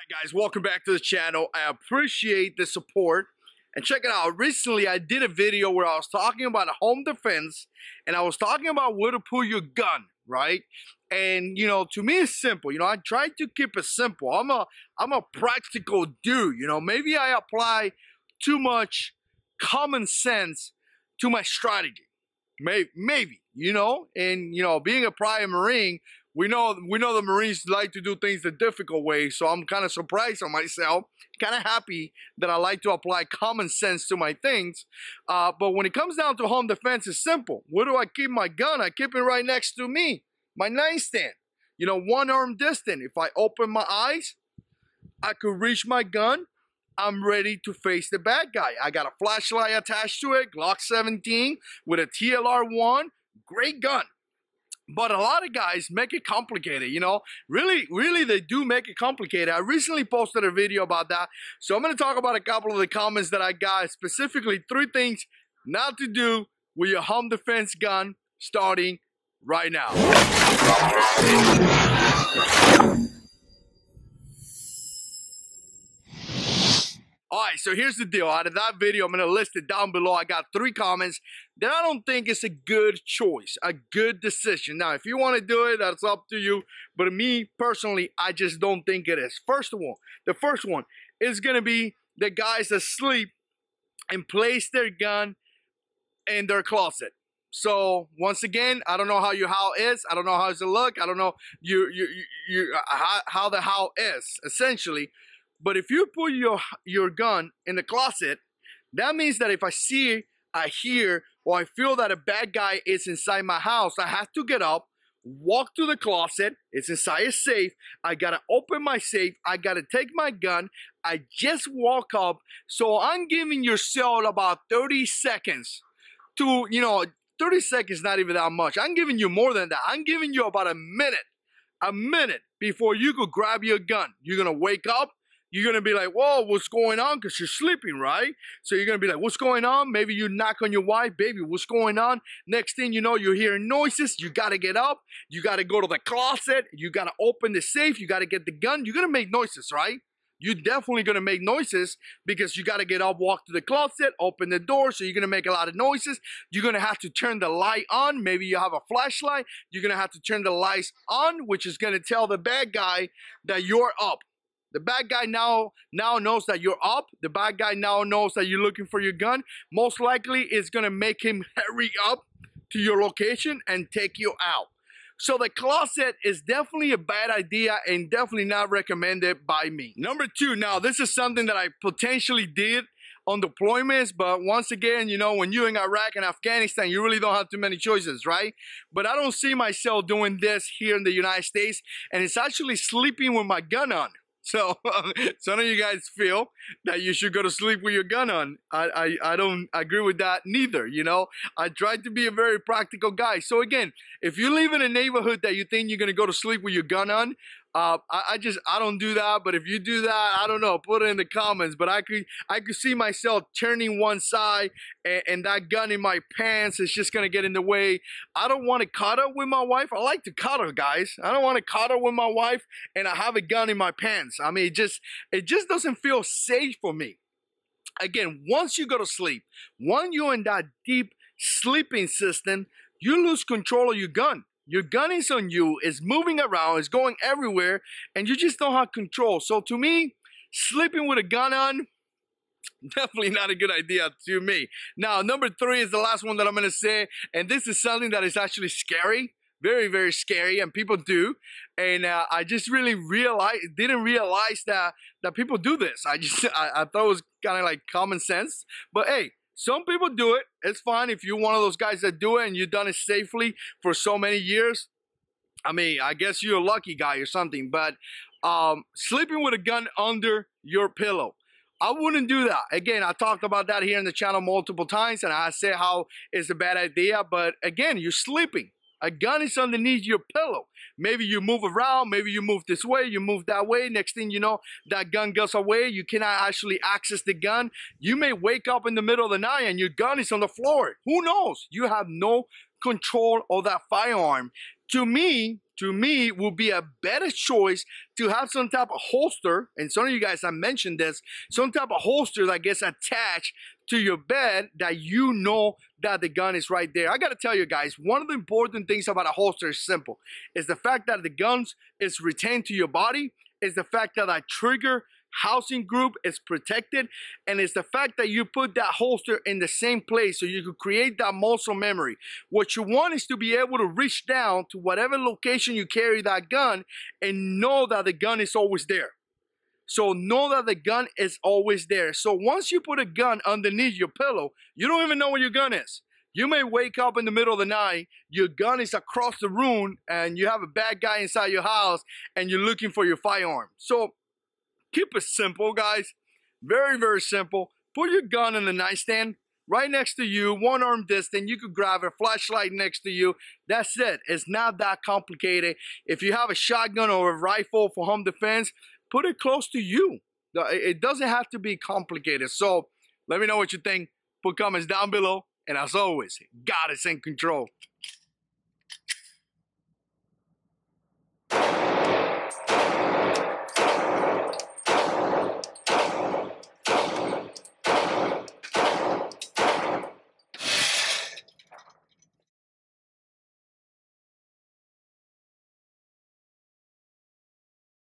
Guys, welcome back to the channel. I appreciate the support. And check it out, recently I did a video where I was talking about home defense and I was talking about where to put your gun, right? And to me it's simple. I try to keep it simple. I'm a practical dude. Maybe I apply too much common sense to my strategy. Maybe, and being a prior Marine, we know the Marines like to do things the difficult way, so I'm kind of surprised on myself, kind of happy that I like to apply common sense to my things. But when it comes down to home defense, it's simple. Where do I keep my gun? I keep it right next to me, my nightstand. One arm distant. If I open my eyes, I could reach my gun. I'm ready to face the bad guy. I got a flashlight attached to it, Glock 17 with a TLR-1, great gun. But a lot of guys make it complicated, really they do make it complicated. I recently posted a video about that. So I'm going to talk about a couple of the comments that I got, specifically 3 things not to do with your home defense gun starting right now. Alright, so here's the deal. Out of that video, I'm going to list it down below. I got 3 comments that I don't think is a good choice, a good decision. Now, if you want to do it, that's up to you. But me, personally, I just don't think it is. The first one is going to be the guys that sleep and place their gun in their closet. So, once again, I don't know how your house is. I don't know how it look. I don't know how the house is, essentially. But if you put your gun in the closet, that means that if I see, I hear, or I feel that a bad guy is inside my house, I have to get up, walk to the closet. It's inside a safe. I got to open my safe. I got to take my gun. I just walk up. So I'm giving yourself about 30 seconds to, 30 seconds, not even that much. I'm giving you more than that. I'm giving you about a minute before you could grab your gun. You're going to wake up. You're going to be like, whoa, what's going on? Because you're sleeping, right? So you're going to be like, what's going on? Maybe you knock on your wife. Baby, what's going on? Next thing you know, you're hearing noises. You got to get up. You got to go to the closet. You got to open the safe. You got to get the gun. You're going to make noises, right? You're definitely going to make noises because you got to get up, walk to the closet, open the door. So you're going to make a lot of noises. You're going to have to turn the light on. Maybe you have a flashlight. You're going to have to turn the lights on, which is going to tell the bad guy that you're up. The bad guy now knows that you're up. The bad guy now knows that you're looking for your gun. Most likely, it's going to make him hurry up to your location and take you out. So the closet is definitely a bad idea and definitely not recommended by me. Number 2, now this is something that I potentially did on deployments, but once again, when you're in Iraq and Afghanistan, you really don't have too many choices, right? But I don't see myself doing this here in the United States, and it's actually sleeping with my gun on. So some of you guys feel that you should go to sleep with your gun on. I don't agree with that neither, I try to be a very practical guy. So again, if you live in a neighborhood that you think you're going to go to sleep with your gun on, I don't do that. But if you do that, I don't know, put it in the comments. But I could see myself turning one side and that gun in my pants is just gonna get in the way. I don't want to cuddle with my wife. I like to cuddle, guys. I don't want to cuddle with my wife and I have a gun in my pants. I mean, it just doesn't feel safe for me. Again, once you go to sleep, when you're in that deep sleeping system, you lose control of your gun. Your gun is on you, it's moving around, it's going everywhere, and you just don't have control. So to me, sleeping with a gun on, definitely not a good idea to me. Now, number 3 is the last one that I'm going to say, and this is something that is actually scary, very, very scary, and people do. And I just really didn't realize that people do this. I thought it was kind of like common sense, but hey, some people do it. It's fine if you're one of those guys that do it and you've done it safely for so many years. I mean, I guess you're a lucky guy or something. But sleeping with a gun under your pillow, I wouldn't do that. Again, I talked about that here in the channel multiple times, and I say how it's a bad idea. But again, you're sleeping. A gun is underneath your pillow. Maybe you move around, maybe you move this way, you move that way. Next thing you know, that gun goes away. You cannot actually access the gun. You may wake up in the middle of the night and your gun is on the floor. Who knows? You have no control of that firearm. to me, would be a better choice to have some type of holster, and some of you guys have mentioned this, some type of holster that gets attached to your bed that you know that the gun is right there. I gotta tell you guys, one of the important things about a holster is simple. Is the fact that the gun is retained to your body, is the fact that that trigger housing group is protected, and it's the fact that you put that holster in the same place so you can create that muscle memory. What you want is to be able to reach down to whatever location you carry that gun and know that the gun is always there. So know that the gun is always there. So once you put a gun underneath your pillow, you don't even know where your gun is. You may wake up in the middle of the night, your gun is across the room, and you have a bad guy inside your house, and you're looking for your firearm. So keep it simple, guys. Very, very simple. Put your gun in the nightstand right next to you, one arm distance. You could grab a flashlight next to you. That's it. It's not that complicated. If you have a shotgun or a rifle for home defense, put it close to you. It doesn't have to be complicated. So let me know what you think. Put comments down below. And as always, God is in control.